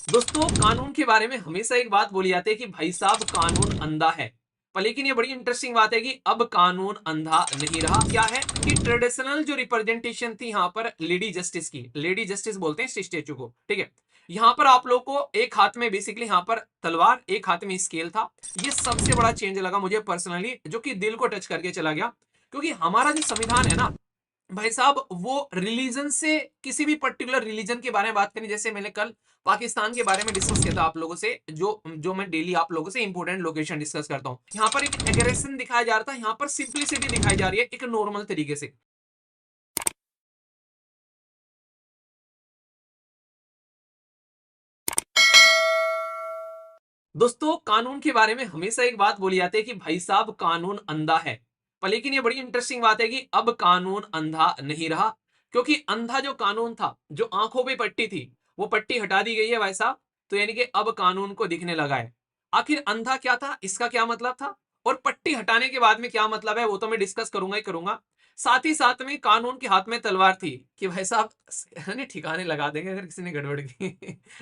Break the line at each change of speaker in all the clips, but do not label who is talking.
दोस्तों, कानून के बारे में हमेशा एक बात बोली जाती है कि भाई साहब कानून अंधा है। पर लेकिन ये बड़ी इंटरेस्टिंग बात है कि अब कानून अंधा नहीं रहा। क्या है कि ट्रेडिशनल जो रिप्रेजेंटेशन थी यहाँ पर लेडी जस्टिस की, लेडी जस्टिस बोलते हैं इस स्टेचू को, ठीक है। यहाँ पर आप लोग को एक हाथ में बेसिकली यहाँ पर तलवार, एक हाथ में स्केल था। ये सबसे बड़ा चेंज लगा मुझे पर्सनली, जो कि दिल को टच करके चला गया। क्योंकि हमारा जो संविधान है ना भाई साहब, वो रिलीजन से, किसी भी पर्टिकुलर रिलीजन के बारे में बात करें, जैसे मैंने कल पाकिस्तान के बारे में डिस्कस किया था आप लोगों से, जो जो मैं डेली आप लोगों से इंपॉर्टेंट लोकेशन डिस्कस करता हूं। यहाँ पर एक एग्रेशन दिखाया जा रहा था, यहाँ पर सिंप्लिसिटी दिखाई जा रही है एक नॉर्मल तरीके से। दोस्तों, कानून के बारे में हमेशा एक बात बोली जाती है कि भाई साहब कानून अंधा है। पर लेकिन ये बड़ी इंटरेस्टिंग बात है कि अब कानून अंधा नहीं रहा। क्योंकि अंधा जो कानून था, जो आंखों पे पट्टी थी, वो पट्टी हटा दी गई है भाई साहब। तो यानी कि अब कानून को दिखने लगा है। आखिर अंधा क्या था, इसका क्या मतलब था, और पट्टी हटाने के बाद में क्या मतलब है, वो तो मैं डिस्कस करूंगा ही करूंगा। साथ ही साथ में कानून के हाथ में तलवार थी कि भाई साहब यानी ठिकाने लगा देंगे अगर किसी ने गड़बड़ की।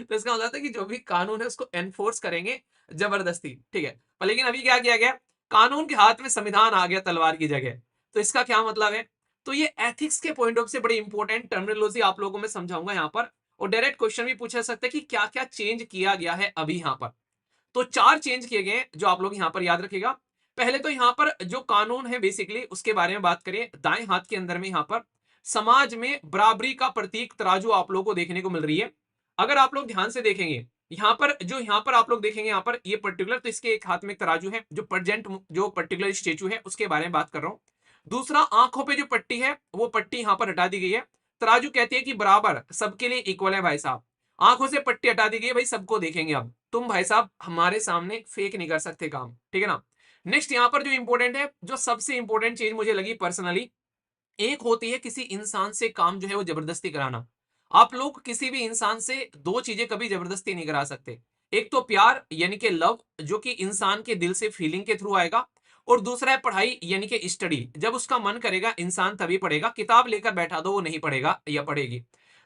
तो इसका मतलब था कि जो भी कानून है उसको एनफोर्स करेंगे जबरदस्ती, ठीक है। पर लेकिन अभी क्या किया गया, कानून के हाथ में संविधान आ गया तलवार की जगह। तो इसका क्या मतलब है, तो ये एथिक्स के पॉइंट ऑफ से बड़ी इंपॉर्टेंट टर्मिनोलॉजी आप लोगों में समझाऊंगा यहाँ पर। और डायरेक्ट क्वेश्चन भी पूछा सकते हैं कि क्या क्या चेंज किया गया है अभी यहाँ पर। तो चार चेंज किए गए जो आप लोग यहाँ पर याद रखेगा। पहले तो यहाँ पर जो कानून है बेसिकली उसके बारे में बात करें, दाएं हाथ के अंदर में यहाँ पर समाज में बराबरी का प्रतीक तराजू आप लोगों को देखने को मिल रही है। अगर आप लोग ध्यान से देखेंगे, यहाँ पर आप लोग देखेंगे, यहाँ पर ये पर्टिकुलर, तो इसके एक हाथ में एक तराजू है, जो प्रेजेंट जो पर्टिकुलर स्टेचू है उसके बारे में बात कर रहा हूं। दूसरा, आंखों पे जो पट्टी है वो पट्टी यहाँ पर हटा दी गई है। तराजू कहती है कि बराबर सबके लिए इक्वल है भाई साहब। आंखों से पट्टी हटा दी गई है, भाई सबको देखेंगे। अब तुम भाई साहब हमारे सामने फेक नहीं कर सकते काम, ठीक है ना। नेक्स्ट यहाँ पर जो इंपॉर्टेंट है, जो सबसे इंपॉर्टेंट चीज मुझे लगी पर्सनली, एक होती है किसी इंसान से काम जो है वो जबरदस्ती कराना। आप लोग किसी भी इंसान से दो चीजें कभी जबरदस्ती नहीं करा सकते। एक तो प्यार यानी कि लव, जो कि इंसान के दिल से फीलिंग के थ्रू आएगा। और दूसरा है पढ़ाई यानी कि स्टडी, जब उसका मन करेगा इंसान तभी पढ़ेगा, किताब लेकर बैठा दो वो नहीं पढ़ेगा या पढ़ेगी।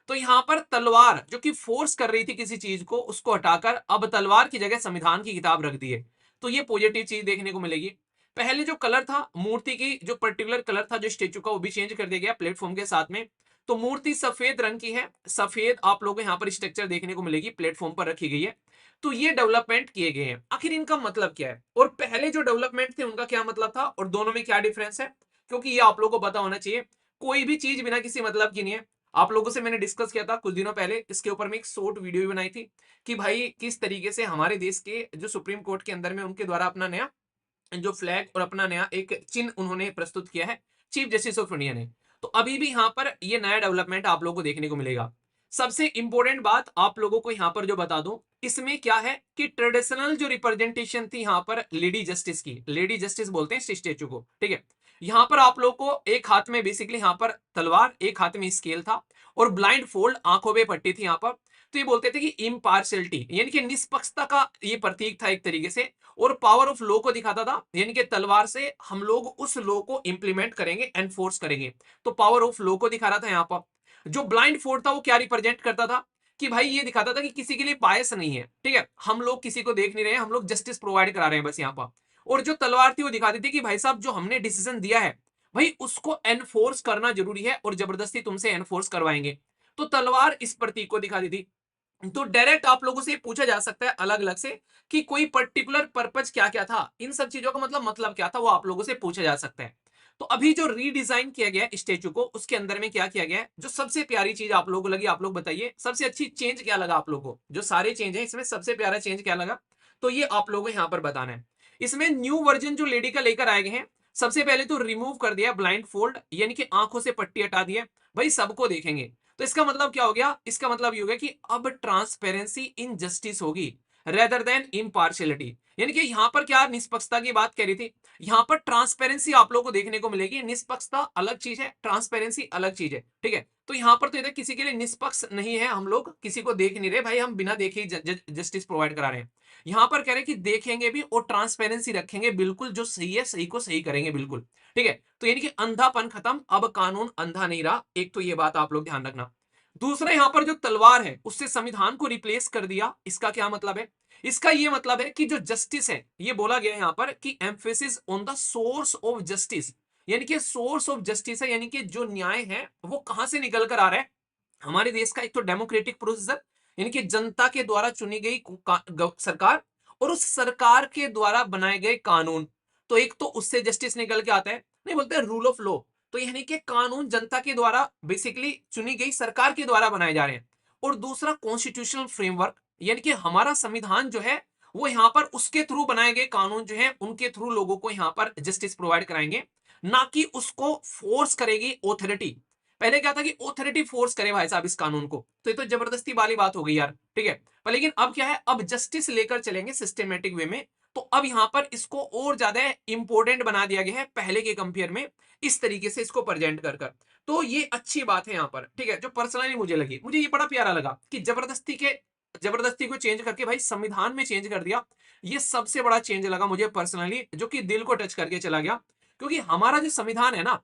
तो यहां पर तलवार जो कि फोर्स कर रही थी किसी चीज को, उसको हटाकर अब तलवार की जगह संविधान की किताब रख दी है। तो ये पॉजिटिव चीज देखने को मिलेगी। पहले जो कलर था मूर्ति की, जो पर्टिकुलर कलर था जो स्टेचू का, वो भी चेंज कर दिया गया प्लेटफॉर्म के साथ में। तो मूर्ति सफेद रंग की है, सफेद आप लोगों को यहाँ पर स्ट्रक्चर देखने को मिलेगी, प्लेटफॉर्म पर रखी गई है। तो ये डेवलपमेंट किए गए हैं। आखिर इनका मतलब क्या है, और पहले जो डेवलपमेंट थे उनका क्या मतलब था, और दोनों में क्या डिफरेंस है, क्योंकि ये आप लोगों को पता होना चाहिए। कोई भी चीज बिना किसी मतलब की नहीं है। आप लोगों से मैंने डिस्कस किया था कुछ दिनों पहले, इसके ऊपर में एक शॉर्ट वीडियो भी बनाई थी कि भाई किस तरीके से हमारे देश के जो सुप्रीम कोर्ट के अंदर में उनके द्वारा अपना नया जो फ्लैग और अपना नया एक चिन्ह उन्होंने प्रस्तुत किया है, चीफ जस्टिस ऑफ इंडिया ने। तो अभी भी यहाँ पर ये नया डेवलपमेंट आप लोगों को देखने को मिलेगा। सबसे इंपॉर्टेंट बात आप लोगों को यहाँ पर जो बता दूं, इसमें क्या है कि ट्रेडिशनल जो रिप्रेजेंटेशन थी यहाँ पर लेडी जस्टिस की, लेडी जस्टिस बोलते हैं इस स्टेचू को, ठीक है। यहाँ पर आप लोग को एक हाथ में बेसिकली यहाँ पर तलवार, एक हाथ में स्केल था, और ब्लाइंड फोल्ड आंखों पे पट्टी थी यहाँ पर। तो ये बोलते थे कि इम्पार्शियलिटी यानी कि निष्पक्षता का ये प्रतीक था एक तरीके से। और पावर ऑफ लॉ को दिखाता था, यानी कि तलवार से हम लोग उस लॉ को इंप्लीमेंट करेंगे, एनफोर्स करेंगे। तो पावर ऑफ लॉ को दिखा रहा था यहाँ पर। जो ब्लाइंड फोर्ड था वो क्या रिप्रेजेंट करता था, कि भाई ये दिखाता था कि किसी के लिए बायस नहीं है, ठीक है, हम लोग किसी को देख नहीं रहे हैं, हम लोग जस्टिस प्रोवाइड करा रहे हैं बस यहाँ पर। और जो तलवार थी वो दिखाती थी कि भाई साहब जो हमने डिसीजन दिया है, भाई उसको एनफोर्स करना जरूरी है, और जबरदस्ती तुमसे एनफोर्स करवाएंगे। तो तलवार इस प्रतीक को दिखाती थी। तो डायरेक्ट आप लोगों से पूछा जा सकता है अलग अलग से कि कोई पर्टिकुलर पर्पज क्या क्या था, इन सब चीजों का मतलब क्या था, वो आप लोगों से पूछा जा सकता है। तो अभी जो रीडिजाइन किया गया स्टेचू को, उसके अंदर में क्या किया गया है, जो सबसे प्यारी चीज आप लोगों को लगी, आप लोग बताइए सबसे अच्छी चेंज क्या लगा आप लोगों को, जो सारे चेंज है इसमें सबसे प्यारा चेंज क्या लगा। तो ये आप लोगों को यहाँ पर बताना है। इसमें न्यू वर्जन जो लेडी का लेकर आए गए हैं, सबसे पहले तो रिमूव कर दिया ब्लाइंड फोल्ड, यानी कि आंखों से पट्टी हटा दी है, भाई सबको देखेंगे। तो इसका मतलब क्या हो गया, इसका मतलब ये हो गया कि अब ट्रांसपेरेंसी इन जस्टिस होगी रेदर देन इम्पार्शियलिटी। यानी कि यहां पर क्या निष्पक्षता की बात कह रही थी, यहां पर ट्रांसपेरेंसी आप लोगों को देखने को मिलेगी। निष्पक्षता अलग चीज है, ट्रांसपेरेंसी अलग चीज है, ठीक है। तो यहां पर तो इधर किसी के लिए निष्पक्ष नहीं है, हम लोग किसी को देख नहीं रहे भाई, हम बिना देखे ही जस्टिस प्रोवाइड करा रहे हैं। यहां पर कह रहे हैं कि देखेंगे भी और ट्रांसपेरेंसी रखेंगे, बिल्कुल जो सही है सही को सही करेंगे, बिल्कुल, ठीक है। तो यानी कि अंधापन खत्म, अब कानून अंधा नहीं रहा, एक तो ये बात आप लोग ध्यान रखना। दूसरा यहाँ पर जो तलवार है उससे संविधान को रिप्लेस कर दिया। इसका क्या मतलब है? इसका ये मतलब है कि जो जस्टिस है, ये बोला गया है यहाँ पर कि emphasis on the source of justice, यानी कि सोर्स ऑफ जस्टिस है, यानी कि जो न्याय है वो कहां से निकल कर आ रहा है? हमारे देश का एक तो डेमोक्रेटिक प्रोसीजर, यानी कि जनता के द्वारा चुनी गई सरकार, और उस सरकार के द्वारा बनाए गए कानून। तो एक तो उससे जस्टिस निकल के आता है, नहीं बोलते रूल ऑफ लॉ, तो यानी कि कानून जनता के द्वारा बेसिकली चुनी गई सरकार के द्वारा बनाए जा रहे हैं। और दूसरा कॉन्स्टिट्यूशनल फ्रेमवर्क, यानी कि हमारा संविधान जो है वो यहाँ पर उसके थ्रू बनाए गए कानून जो है उनके थ्रू लोगों को यहाँ पर जस्टिस प्रोवाइड कराएंगे, ना कि उसको फोर्स करेगी ऑथोरिटी। पहले क्या था कि ऑथोरिटी फोर्स करे भाई साहब इस कानून को, तो ये तो जबरदस्ती वाली बात हो गई यार, ठीक है। पर लेकिन अब क्या है, अब जस्टिस लेकर चलेंगे सिस्टमेटिक वे में, तो अब यहां पर इसको और ज्यादा इंपॉर्टेंट बना दिया गया है पहले के कंपेयर में, इस तरीके से इसको प्रेजेंट कर कर। तो ये अच्छी बात है यहाँ पर, ठीक है, जो पर्सनली मुझे लगी, मुझे ये बड़ा प्यारा लगा कि जबरदस्ती को चेंज करके भाई संविधान में चेंज कर दिया। ये सबसे बड़ा चेंज लगा मुझे पर्सनली, जो कि दिल को टच करके चला गया। क्योंकि हमारा जो संविधान है ना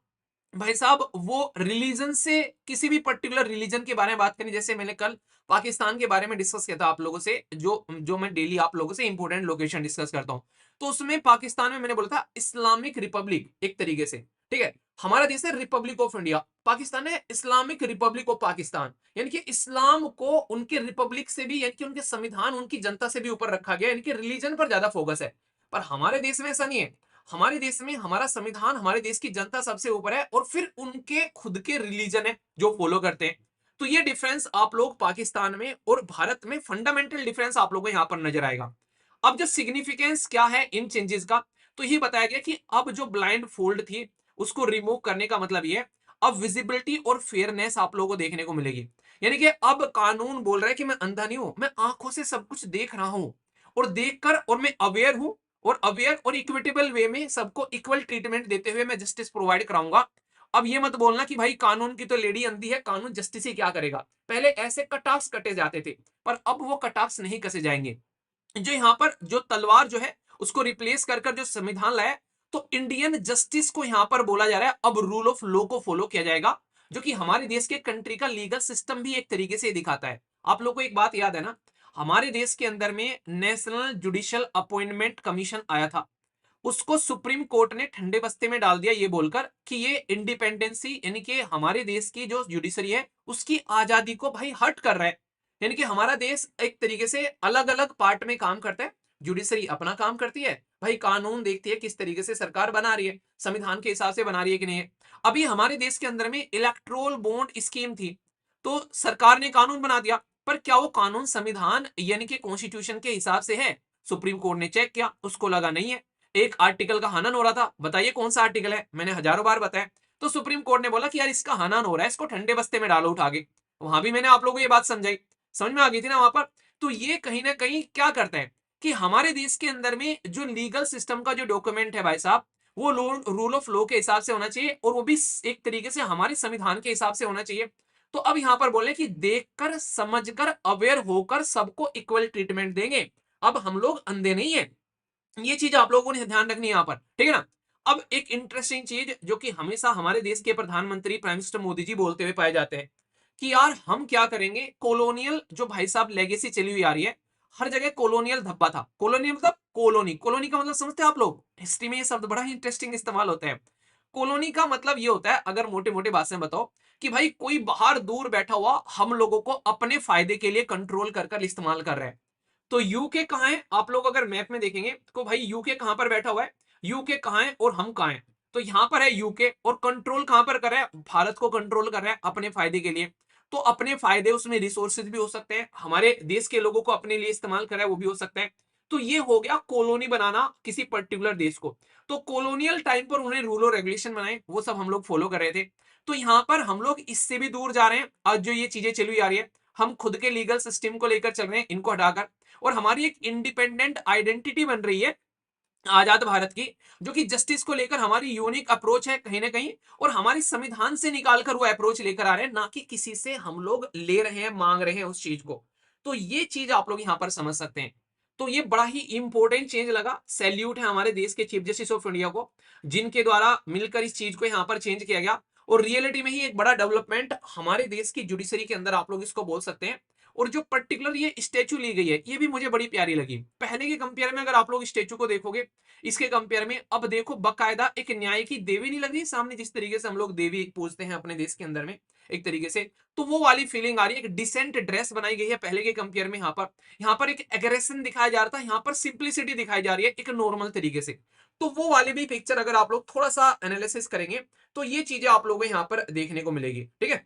भाई साहब, वो रिलीजन से, किसी भी पर्टिकुलर रिलीजन के बारे में बात करें, जैसे मैंने कल पाकिस्तान के बारे में डिस्कस किया था आप लोगों से, जो जो मैं डेली आप लोगों से इंपॉर्टेंट लोकेशन डिस्कस करता हूं, तो उसमें पाकिस्तान में मैंने बोला था इस्लामिक रिपब्लिक एक तरीके से, ठीक है। हमारा देश है रिपब्लिक ऑफ इंडिया, पाकिस्तान है इस्लामिक रिपब्लिक ऑफ पाकिस्तान, यानी कि इस्लाम को उनके रिपब्लिक से भी, यानी कि उनके संविधान उनकी जनता से भी ऊपर रखा गया, यानी कि रिलीजन पर ज्यादा फोकस है। पर हमारे देश में ऐसा नहीं है, हमारे देश में हमारा संविधान, हमारे देश की जनता सबसे ऊपर है, और फिर उनके खुद के रिलीजन है जो फॉलो करते हैं। तो ये डिफरेंस आप लोग पाकिस्तान में और भारत में, फंडामेंटल डिफरेंस आप लोगों को यहां पर नजर आएगा। अब जो सिग्निफिकेंस क्या है इन चेंजेस का, तो ये बताया गया कि अब जो ब्लाइंड फोल्ड थी उसको रिमूव करने का मतलब ये है, अब विजिबिलिटी और फेयरनेस आप लोगों को देखने को मिलेगी। यानी कि अब कानून बोल रहा है कि मैं अंधा नहीं हूं, मैं आंखों से सब कुछ देख रहा हूं, और देखकर, और मैं अवेयर हूं, और अवेयर और इक्विटेबल वे में सबको इक्वल ट्रीटमेंट देते हुए मैं जस्टिस प्रोवाइड कराऊंगा। अब ये मत बोलना कि भाई कानून की तो लेडी अंधी है, कानून जस्टिस ही क्या करेगा। पहले ऐसे कटाक्स कटे जाते थे, पर अब वो कटाक्स नहीं कसे जाएंगे। जो यहाँ पर जो तलवार जो है उसको रिप्लेस कर कर जो संविधान लाया, तो इंडियन जस्टिस को यहाँ पर बोला जा रहा है अब रूल ऑफ लॉ को फॉलो किया जाएगा, जो कि हमारे देश के कंट्री का लीगल सिस्टम भी एक तरीके से दिखाता है। आप लोग को एक बात याद है ना, हमारे देश के अंदर में नेशनल जुडिशियल अपॉइंटमेंट कमीशन आया था, उसको सुप्रीम कोर्ट ने ठंडे बस्ते में डाल दिया ये बोलकर कि ये इंडिपेंडेंसी, यानी कि हमारे देश की जो जुडिशरी है उसकी आजादी को भाई हर्ट कर रहा है। यानी कि हमारा देश एक तरीके से अलग अलग पार्ट में काम करता है, जुडिशरी अपना काम करती है भाई, कानून देखती है किस तरीके से सरकार बना रही है, संविधान के हिसाब से बना रही है कि नहीं है। अभी हमारे देश के अंदर में इलेक्ट्रोल बॉन्ड स्कीम थी, तो सरकार ने कानून बना दिया, पर क्या वो कानून संविधान यानी कि कॉन्स्टिट्यूशन के हिसाब से है? सुप्रीम कोर्ट ने चेक किया, उसको लगा नहीं है। एक आर्टिकल का हनन हो रहा था, बताइए कौन सा आर्टिकल है, मैंने हजारों बार बताया। तो सुप्रीम कोर्ट ने बोला कि यार इसका हनन हो रहा है, इसको ठंडे बस्ते में डालो उठा के। वहां भी मैंने आप लोगों को ये बात समझाई, समझ में आ गई थी ना वहां पर। तो ये कहीं ना कहीं क्या करता है कि हमारे देश के अंदर में जो लीगल सिस्टम का जो डॉक्यूमेंट है भाई साहब, वो रूल ऑफ लॉ के हिसाब से होना चाहिए, और वो भी एक तरीके से हमारे संविधान के हिसाब से होना चाहिए। तो अब यहां पर बोले कि देखकर समझकर अवेयर होकर सबको इक्वल ट्रीटमेंट देंगे, अब हम लोग अंधे नहीं है। ये चीज आप लोगों ने ध्यान रखनी है यहाँ पर, ठीक है ना। अब एक इंटरेस्टिंग चीज जो कि हमेशा हमारे देश के प्रधानमंत्री प्राइम मिनिस्टर मोदी जी बोलते हुए पाए जाते हैं कि यार हम क्या करेंगे, कॉलोनियल जो भाई साहब लेगेसी चली हुई आ रही है, हर जगह कॉलोनियल धब्बा था। कॉलोनियल मतलब कॉलोनी, कॉलोनी का मतलब समझते हैं आप लोग, हिस्ट्री में ये शब्द बड़ा ही इंटरेस्टिंग इस्तेमाल होता है। कॉलोनी का मतलब ये होता है, अगर मोटे मोटे बात से बताओ, कि भाई कोई बाहर दूर बैठा हुआ हम लोगों को अपने फायदे के लिए कंट्रोल कर कर इस्तेमाल कर रहा है। तो यूके कहाँ है, आप लोग अगर मैप में देखेंगे तो भाई यूके कहां पर बैठा हुआ है, यूके कहाँ है और हम कहाँ हैं। तो यहां पर है यूके, और कंट्रोल कहां पर कर रहा है, भारत को कंट्रोल कर रहा है अपने फायदे के लिए। तो अपने फायदे, उसमें रिसोर्सेज भी हो सकते हैं, हमारे देश के लोगों को अपने लिए इस्तेमाल कर रहा है वो भी हो सकता है। तो ये हो गया कॉलोनी बनाना किसी पर्टिकुलर देश को। तो कॉलोनियल टाइम पर उन्हें रूल और रेगुलेशन बनाए, वो सब हम लोग फॉलो कर रहे थे। तो यहां पर हम लोग इससे भी दूर जा रहे हैं, आज जो ये चीजें चली आ रही है, हम खुद के लीगल सिस्टम को लेकर चल रहे हैं, इनको हटाकर, और हमारी एक इंडिपेंडेंट आइडेंटिटी बन रही है आजाद भारत की, जो कि जस्टिस को लेकर हमारी यूनिक अप्रोच है कहीं ना कहीं, और हमारी संविधान से निकालकर वो अप्रोच लेकर आ रहे हैं, ना कि किसी से हम लोग ले रहे हैं, मांग रहे हैं उस चीज को। तो ये चीज आप लोग यहां पर समझ सकते हैं। तो ये बड़ा ही इंपॉर्टेंट चेंज लगा, सैल्यूट है हमारे देश के चीफ जस्टिस ऑफ इंडिया को, जिनके द्वारा मिलकर इस चीज को यहां पर चेंज किया गया। और रियलिटी में ही एक बड़ा डेवलपमेंट हमारे देश की जुडिशरी के अंदर आप लोग इसको बोल सकते हैं। और जो पर्टिकुलर ये स्टेचू ली गई है, ये भी मुझे बड़ी प्यारी लगी। पहले के कंपेयर में अगर आप लोग स्टेचू को देखोगे, इसके कंपेयर में अब देखो बकायदा एक न्याय की देवी नहीं लग रही सामने, जिस तरीके से हम लोग देवी पूजते हैं अपने देश के अंदर में एक तरीके से, तो वो वाली फीलिंग आ रही है। एक डिसेंट ड्रेस बनाई गई है पहले के कंपेयर में। यहाँ पर एक एग्रेशन दिखाया जा रहा था, यहाँ पर सिंप्लिसिटी दिखाई जा रही है एक नॉर्मल तरीके से। तो वो वाली भी पिक्चर अगर आप लोग थोड़ा सा एनालिसिस करेंगे, तो ये चीजें आप लोगों को यहाँ पर देखने को मिलेगी। ठीक है,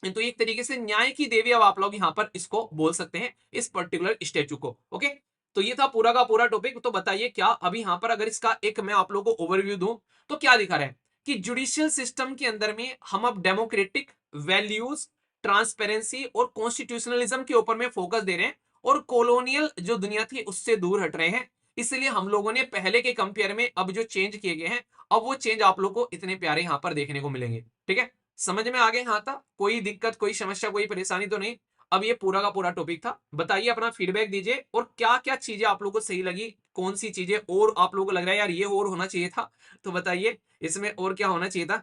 तो एक तरीके से न्याय की देवी अब आप लोग यहाँ पर इसको बोल सकते हैं, इस पर्टिकुलर स्टेचू को। ओके, तो ये था पूरा का पूरा टॉपिक। तो बताइए क्या अभी यहाँ पर अगर इसका एक मैं आप लोगों को ओवरव्यू दूं, तो क्या दिखा रहा है कि जुडिशियल सिस्टम के अंदर में हम अब डेमोक्रेटिक वैल्यूज, ट्रांसपेरेंसी और कॉन्स्टिट्यूशनलिज्म के ऊपर में फोकस दे रहे हैं, और कॉलोनियल जो दुनिया थी उससे दूर हट रहे हैं। इसलिए हम लोगों ने पहले के कंपेयर में अब जो चेंज किए गए हैं, अब वो चेंज आप लोग को इतने प्यारे यहाँ पर देखने को मिलेंगे। ठीक है, समझ में आ गए यहाँ तक? कोई दिक्कत, कोई समस्या, कोई परेशानी तो नहीं? अब ये पूरा का पूरा टॉपिक था। बताइए, अपना फीडबैक दीजिए, और क्या क्या चीजें आप लोगों को सही लगी, कौन सी चीजें और आप लोगों को लग रहा है यार ये और होना चाहिए था, तो बताइए इसमें और क्या होना चाहिए था,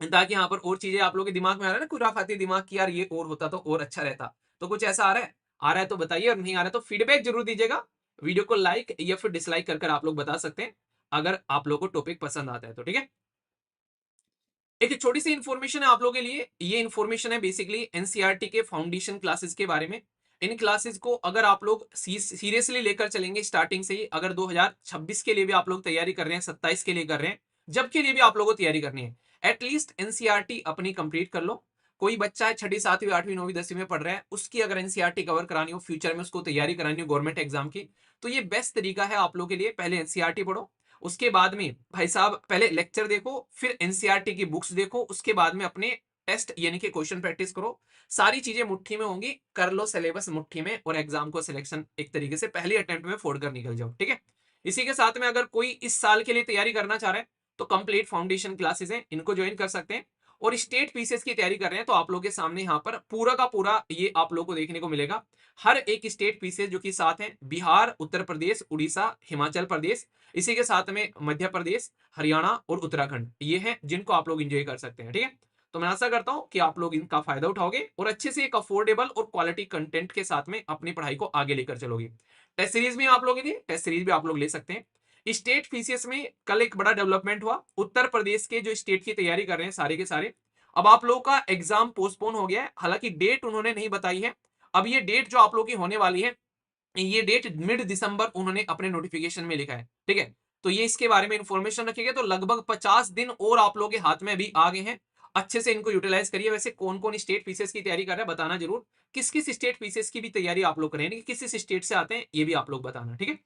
ताकि यहाँ पर और चीजें आप लोगों के दिमाग में आ रहा है ना, खुराफाती दिमाग की यार ये और होता तो और अच्छा रहता। तो कुछ ऐसा आ रहा है? आ रहा है तो बताइए, और नहीं आ रहा है तो फीडबैक जरूर दीजिएगा। वीडियो को लाइक या फिर डिसलाइक कर आप लोग बता सकते हैं, अगर आप लोग को टॉपिक पसंद आता है तो। ठीक है, एक छोटी सी इंफॉर्मेशन है आप लोगों के लिए। ये इंफॉर्मेशन है बेसिकली एनसीईआरटी के फाउंडेशन क्लासेस के बारे में। इन क्लासेस को अगर आप लोग सीरियसली लेकर चलेंगे स्टार्टिंग से ही, अगर 2026 के लिए भी आप लोग तैयारी कर रहे हैं, 27 के लिए कर रहे हैं, जब के लिए भी आप लोगों को तैयारी करनी है, एटलीस्ट एनसीईआरटी अपनी कंप्लीट कर लो। कोई बच्चा है छठी, सातवीं, आठवीं, नौवीं, 10वीं में पढ़ रहा है, उसकी अगर एनसीईआरटी कवर करानी हो, फ्यूचर में उसको तैयारी करानी हो गवर्नमेंट एग्जाम की, तो ये बेस्ट तरीका है आप लोग के लिए। पहले एनसीईआरटी पढ़ो, उसके बाद में भाई साहब पहले लेक्चर देखो, फिर एनसीईआरटी की बुक्स देखो, उसके बाद में अपने टेस्ट यानी कि क्वेश्चन प्रैक्टिस करो। सारी चीजें मुट्ठी में होंगी, कर लो सिलेबस मुट्ठी में, और एग्जाम को सिलेक्शन एक तरीके से पहले अटेम्प्ट में फोड़ कर निकल जाओ। ठीक है, इसी के साथ में अगर कोई इस साल के लिए तैयारी करना चाह रहा है, तो कंप्लीट फाउंडेशन क्लासेस हैं, इनको ज्वाइन कर सकते हैं। और स्टेट पीसीएस की तैयारी कर रहे हैं, तो आप लोग के सामने यहाँ पर पूरा का पूरा ये आप लोग को देखने को मिलेगा। हर एक स्टेट पीसीएस जो कि साथ हैं, बिहार, उत्तर प्रदेश, उड़ीसा, हिमाचल प्रदेश, इसी के साथ में मध्य प्रदेश, हरियाणा और उत्तराखंड, ये हैं जिनको आप लोग एंजॉय कर सकते हैं। ठीक है, तो मैं आशा करता हूं कि आप लोग इनका फायदा उठाओगे और अच्छे से एक अफोर्डेबल और क्वालिटी कंटेंट के साथ में अपनी पढ़ाई को आगे लेकर चलोगे। टेस्ट सीरीज भी आप लोग टेस्ट सीरीज भी आप लोग ले सकते हैं। स्टेट पीसीएस में कल एक बड़ा डेवलपमेंट हुआ, उत्तर प्रदेश के जो स्टेट की तैयारी कर रहे हैं सारे के सारे, अब आप लोगों का एग्जाम पोस्टपोन हो गया है। हालांकि डेट उन्होंने नहीं बताई है। अब ये डेट जो आप लोगों की होने वाली है, ये डेट मिड दिसंबर उन्होंने अपने नोटिफिकेशन में लिखा है। ठीक है, तो ये इसके बारे में इंफॉर्मेशन रखिएगा। तो लगभग 50 दिन और आप लोगों के हाथ में अभी आ गए हैं, अच्छे से इनको यूटिलाइज करिए। वैसे कौन कौन स्टेट पीसेस की तैयारी कर रहा है बताना जरूर, किस किस स्टेट पीसेस की भी तैयारी आप लोग करेंगे, किस किस स्टेट से आते हैं ये भी आप लोग बताना। ठीक है,